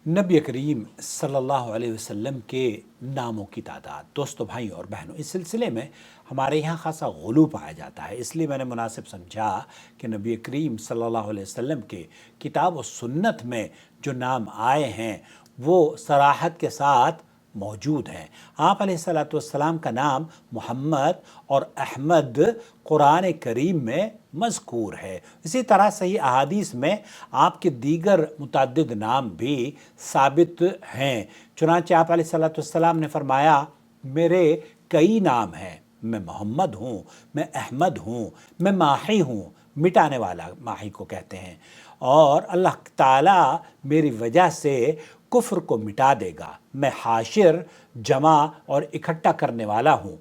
نبی کریم صلی اللہ علیہ وسلم کے ناموں کی تعداد۔ دوستو، بھائیوں اور بہنوں، اس سلسلے میں ہمارے یہاں خاصا غلو پایا جاتا ہے، اس لیے میں نے مناسب سمجھا کہ نبی کریم صلی اللہ علیہ وسلم کے کتاب و سنت میں جو نام آئے ہیں وہ صراحت کے ساتھ موجود ہیں۔ آپ علیہ السلام کا نام محمد اور احمد قرآن کریم میں مذکور ہے۔ اسی طرح صحیح احادیث میں آپ کے دیگر متعدد نام بھی ثابت ہیں۔ چنانچہ آپ علیہ السلام نے فرمایا، میرے کئی نام ہیں، میں محمد ہوں، میں احمد ہوں، میں ماحی ہوں، مٹانے والا ماحی کو کہتے ہیں، اور اللہ تعالیٰ میری وجہ سے کفر کو مٹا دے گا۔ میں حاشر، جمع اور اکٹھا کرنے والا ہوں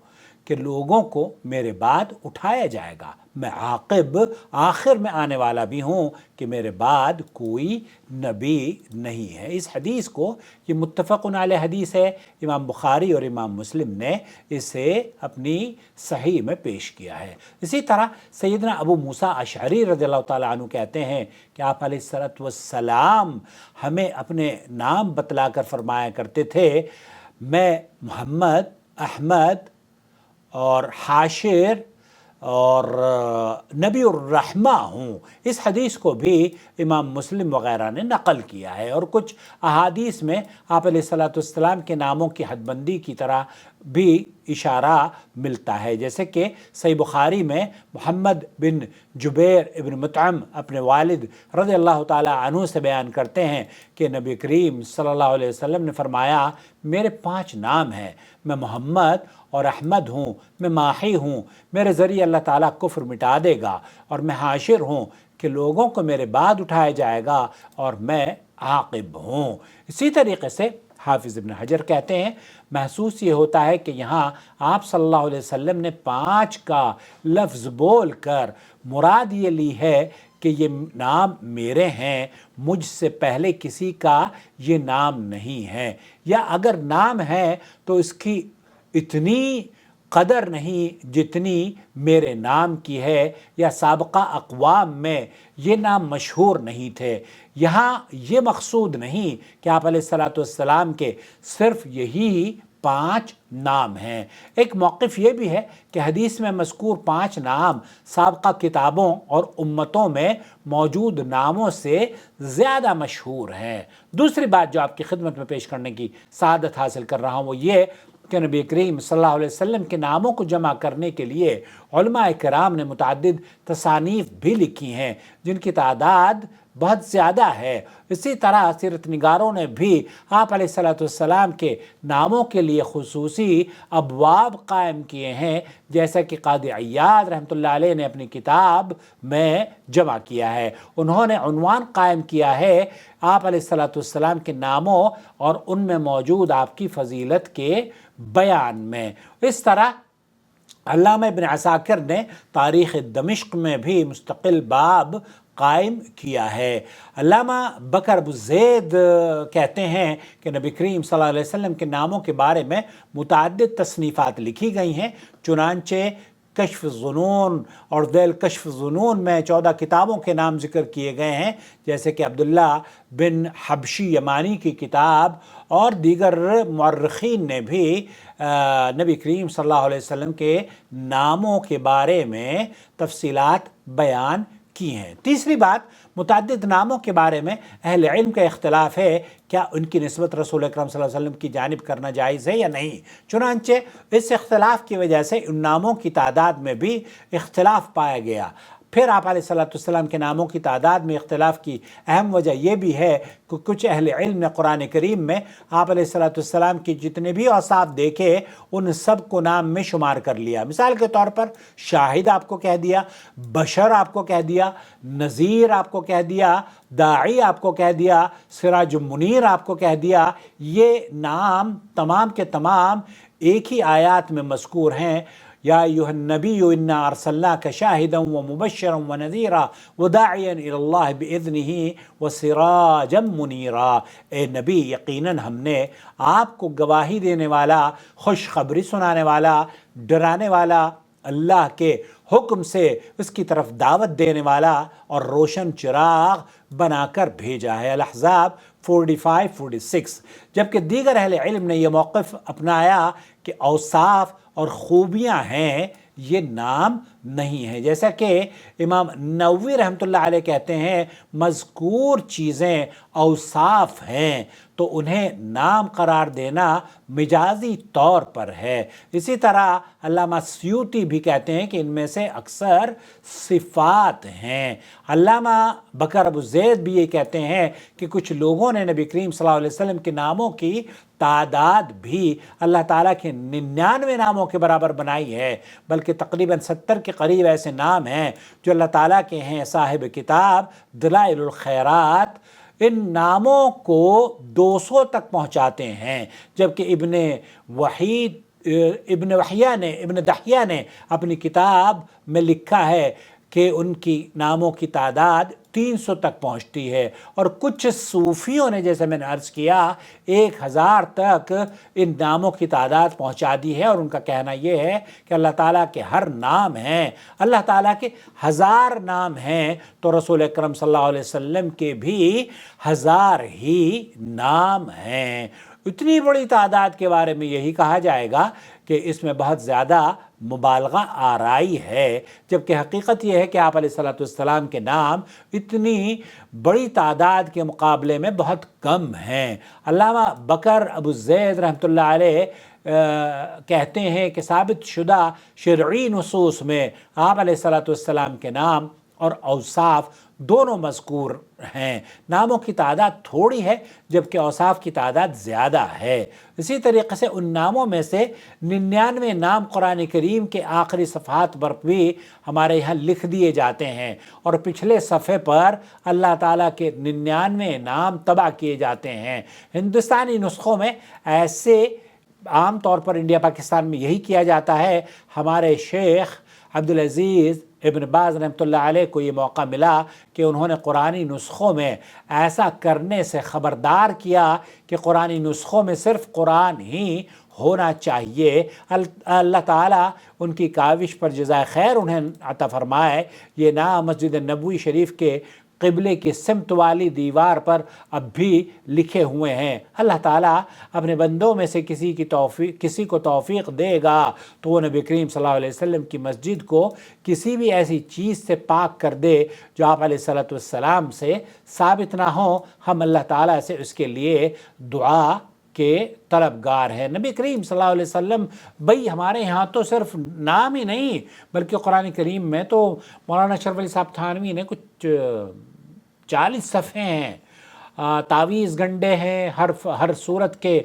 کہ لوگوں کو میرے بعد اٹھایا جائے گا۔ میں عاقب، آخر میں آنے والا بھی ہوں کہ میرے بعد کوئی نبی نہیں ہے۔ اس حدیث کو، یہ متفق علیہ حدیث ہے، امام بخاری اور امام مسلم نے اسے اپنی صحیح میں پیش کیا ہے۔ اسی طرح سیدنا ابو موسیٰ اشعری رضی اللہ تعالیٰ عنہ کہتے ہیں کہ آپ علیہ السلام ہمیں اپنے نام بتلا کر فرمایا کرتے تھے، میں محمد، احمد اور حاشر اور نبی الرحمہ ہوں۔ اس حدیث کو بھی امام مسلم وغیرہ نے نقل کیا ہے، اور کچھ احادیث میں آپ علیہ السلام کے ناموں کی حد بندی کی طرح بھی اشارہ ملتا ہے، جیسے کہ صحیح بخاری میں محمد بن جبیر ابن مطعم اپنے والد رضی اللہ تعالیٰ عنہ سے بیان کرتے ہیں کہ نبی کریم صلی اللہ علیہ وسلم نے فرمایا، میرے 5 نام ہیں، میں محمد اور احمد ہوں، میں ماحی ہوں، میرے ذریعے اللہ تعالیٰ کفر مٹا دے گا، اور میں حاشر ہوں کہ لوگوں کو میرے بعد اٹھایا جائے گا، اور میں عاقب ہوں۔ اسی طریقے سے حافظ ابن حجر کہتے ہیں، محسوس یہ ہوتا ہے کہ یہاں آپ صلی اللہ علیہ وسلم نے 5 کا لفظ بول کر مراد یہ لی ہے کہ یہ نام میرے ہیں، مجھ سے پہلے کسی کا یہ نام نہیں ہے، یا اگر نام ہے تو اس کی اتنی قدر نہیں جتنی میرے نام کی ہے، یا سابقہ اقوام میں یہ نام مشہور نہیں تھے۔ یہاں یہ مقصود نہیں کہ آپ علیہ السلام کے صرف یہی 5 نام ہیں۔ ایک موقف یہ بھی ہے کہ حدیث میں مذکور 5 نام سابقہ کتابوں اور امتوں میں موجود ناموں سے زیادہ مشہور ہیں۔ دوسری بات جو آپ کی خدمت میں پیش کرنے کی سعادت حاصل کر رہا ہوں وہ یہ کہ نبی کریم صلی اللہ علیہ وسلم کے ناموں کو جمع کرنے کے لیے علماء کرام نے متعدد تصانیف بھی لکھی ہیں، جن کی تعداد بہت زیادہ ہے۔ اسی طرح سیرت نگاروں نے بھی آپ علیہ السلام کے ناموں کے لیے خصوصی ابواب قائم کیے ہیں، جیسا کہ قاضی عیاض رحمۃ اللہ علیہ نے اپنی کتاب میں جمع کیا ہے۔ انہوں نے عنوان قائم کیا ہے آپ علیہ السلام کے ناموں اور ان میں موجود آپ کی فضیلت کے بیان میں۔ اس طرح علامہ ابن عساکر نے تاریخ دمشق میں بھی مستقل باب قائم کیا ہے۔ علامہ بکر ابو زید کہتے ہیں کہ نبی کریم صلی اللہ علیہ وسلم کے ناموں کے بارے میں متعدد تصنیفات لکھی گئی ہیں، چنانچہ کشف الظنون اور ذیل کشف الظنون میں 14 کتابوں کے نام ذکر کیے گئے ہیں، جیسے کہ عبداللہ بن حبشی یمانی کی کتاب، اور دیگر مورخین نے بھی نبی کریم صلی اللہ علیہ وسلم کے ناموں کے بارے میں تفصیلات بیان کی ہیں۔ تیسری بات، متعدد ناموں کے بارے میں اہل علم کا اختلاف ہے، کیا ان کی نسبت رسول اکرم صلی اللہ علیہ وسلم کی جانب کرنا جائز ہے یا نہیں۔ چنانچہ اس اختلاف کی وجہ سے ان ناموں کی تعداد میں بھی اختلاف پایا گیا۔ پھر آپ علیہ السلام کے ناموں کی تعداد میں اختلاف کی اہم وجہ یہ بھی ہے کہ کچھ اہل علم نے قرآن کریم میں آپ علیہ السلام کی جتنے بھی اوصاف دیکھے ان سب کو نام میں شمار کر لیا۔ مثال کے طور پر شاہد آپ کو کہہ دیا، بشر آپ کو کہہ دیا، نذیر آپ کو کہہ دیا، داعی آپ کو کہہ دیا، سراج منیر آپ کو کہہ دیا۔ یہ نام تمام کے تمام ایک ہی آیات میں مذکور ہیں، یا ایھا النبی انا ارسلناک شاہدا ومبشرا ونذیرا وداعیا الی اللہ باذنہ وسراجا منیرا۔ اے نبی، یقیناً ہم نے آپ کو گواہی دینے والا، خوشخبری سنانے والا، ڈرانے والا اللہ کے حکم سے اس کی طرف دعوت دینے والا اور روشن چراغ بنا کر بھیجا ہے۔ الاحزاب 45-46۔ جبکہ دیگر اہل علم نے یہ موقف اپنایا کہ اوصاف اور خوبیاں ہیں، یہ نام نہیں ہے، جیسا کہ امام نووی رحمۃ اللہ علیہ کہتے ہیں مذکور چیزیں اوصاف ہیں تو انہیں نام قرار دینا مجازی طور پر ہے۔ اسی طرح علامہ سیوطی بھی کہتے ہیں کہ ان میں سے اکثر صفات ہیں۔ علامہ بکر ابو زید بھی یہ کہتے ہیں کہ کچھ لوگوں نے نبی کریم صلی اللہ علیہ وسلم کے ناموں کی تعداد بھی اللہ تعالیٰ کے 99 ناموں کے برابر بنائی ہے، بلکہ تقریباً 70 کے قریب ایسے نام ہیں جو اللہ تعالیٰ کے ہیں۔ صاحب کتاب دلائل الخیرات ان ناموں کو 200 تک پہنچاتے ہیں، جبکہ ابن دحیہ نے اپنی کتاب میں لکھا ہے کہ ان کی ناموں کی تعداد 300 تک پہنچتی ہے، اور کچھ صوفیوں نے جیسے میں نے عرض کیا 1000 تک ان ناموں کی تعداد پہنچا دی ہے، اور ان کا کہنا یہ ہے کہ اللہ تعالیٰ کے ہر نام ہیں، اللہ تعالیٰ کے 1000 نام ہیں تو رسول اکرم صلی اللہ علیہ وسلم کے بھی 1000 ہی نام ہیں۔ اتنی بڑی تعداد کے بارے میں یہی کہا جائے گا کہ اس میں بہت زیادہ مبالغہ آرائی ہے، جبکہ حقیقت یہ ہے کہ آپ علیہ السلام کے نام اتنی بڑی تعداد کے مقابلے میں بہت کم ہیں۔ علامہ بکر ابو زید رحمۃ اللہ علیہ کہتے ہیں کہ ثابت شدہ شرعی نصوص میں آپ علیہ السلام کے نام اور اوصاف دونوں مذکور ہیں۔ ناموں کی تعداد تھوڑی ہے جبکہ اوصاف کی تعداد زیادہ ہے۔ اسی طریقے سے ان ناموں میں سے 99 نام قرآن کریم کے آخری صفحات پر بھی ہمارے یہاں لکھ دیے جاتے ہیں، اور پچھلے صفحے پر اللہ تعالیٰ کے 99 نام طبع کیے جاتے ہیں۔ ہندوستانی نسخوں میں ایسے عام طور پر انڈیا پاکستان میں یہی کیا جاتا ہے۔ ہمارے شیخ عبدالعزیز ابن باز رحمۃ اللہ علیہ کو یہ موقع ملا کہ انہوں نے قرآنی نسخوں میں ایسا کرنے سے خبردار کیا کہ قرآنی نسخوں میں صرف قرآن ہی ہونا چاہیے۔ اللہ تعالیٰ ان کی کاوش پر جزائے خیر انہیں عطا فرمائے۔ یہ نام مسجد نبوی شریف کے قبلے کی سمت والی دیوار پر اب بھی لکھے ہوئے ہیں۔ اللہ تعالیٰ اپنے بندوں میں سے کسی کو توفیق دے گا تو وہ نبی کریم صلی اللہ علیہ وسلم کی مسجد کو کسی بھی ایسی چیز سے پاک کر دے جو آپ علیہ السلام سے ثابت نہ ہو۔ ہم اللہ تعالیٰ سے اس کے لیے دعا کے طلبگار ہیں۔ نبی کریم صلی اللہ علیہ وسلم بھئی ہمارے ہاں تو صرف نام ہی نہیں بلکہ قرآن کریم میں تو مولانا اشرف علی صاحب تھانوی نے کچھ 40 صفحے ہیں، تعویذ گنڈے ہیں، ہر صورت کے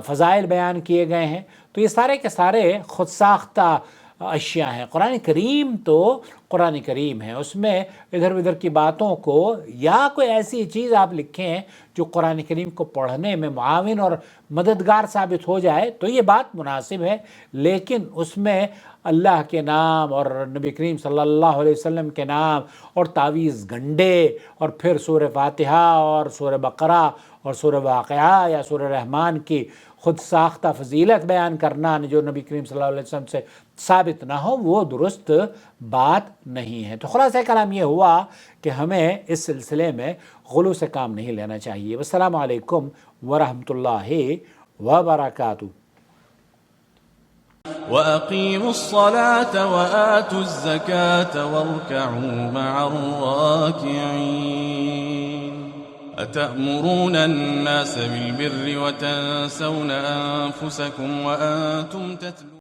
فضائل بیان کیے گئے ہیں، تو یہ سارے کے سارے خود ساختہ اشیاء ہیں۔ قرآن کریم تو قرآن کریم ہے، اس میں ادھر ادھر کی باتوں کو یا کوئی ایسی چیز آپ لکھیں جو قرآن کریم کو پڑھنے میں معاون اور مددگار ثابت ہو جائے تو یہ بات مناسب ہے، لیکن اس میں اللہ کے نام اور نبی کریم صلی اللہ علیہ وسلم کے نام اور تعویذ گنڈے اور پھر سورہ فاتحہ اور سورہ بقرہ اور سورہ واقعہ یا سورہ رحمان کی خود ساختہ فضیلت بیان کرنا جو نبی کریم صلی اللہ علیہ وسلم سے ثابت نہ ہو وہ درست بات نہیں ہے۔ تو خلاصہ کلام یہ ہوا کہ ہمیں اس سلسلے میں غلو سے کام نہیں لینا چاہیے۔ والسلام علیکم ورحمۃ اللہ وبرکاتہ۔ وَأَقِيمُوا الصَّلَاةَ وَآتُوا الزَّكَاةَ وَارْكَعُوا مَعَ الرَّاكِعِينَ أَتَأْمُرُونَ النَّاسَ بِالْبِرِّ وَتَنْسَوْنَ أَنفُسَكُمْ وَأَنْتُمْ تَتْلُونَ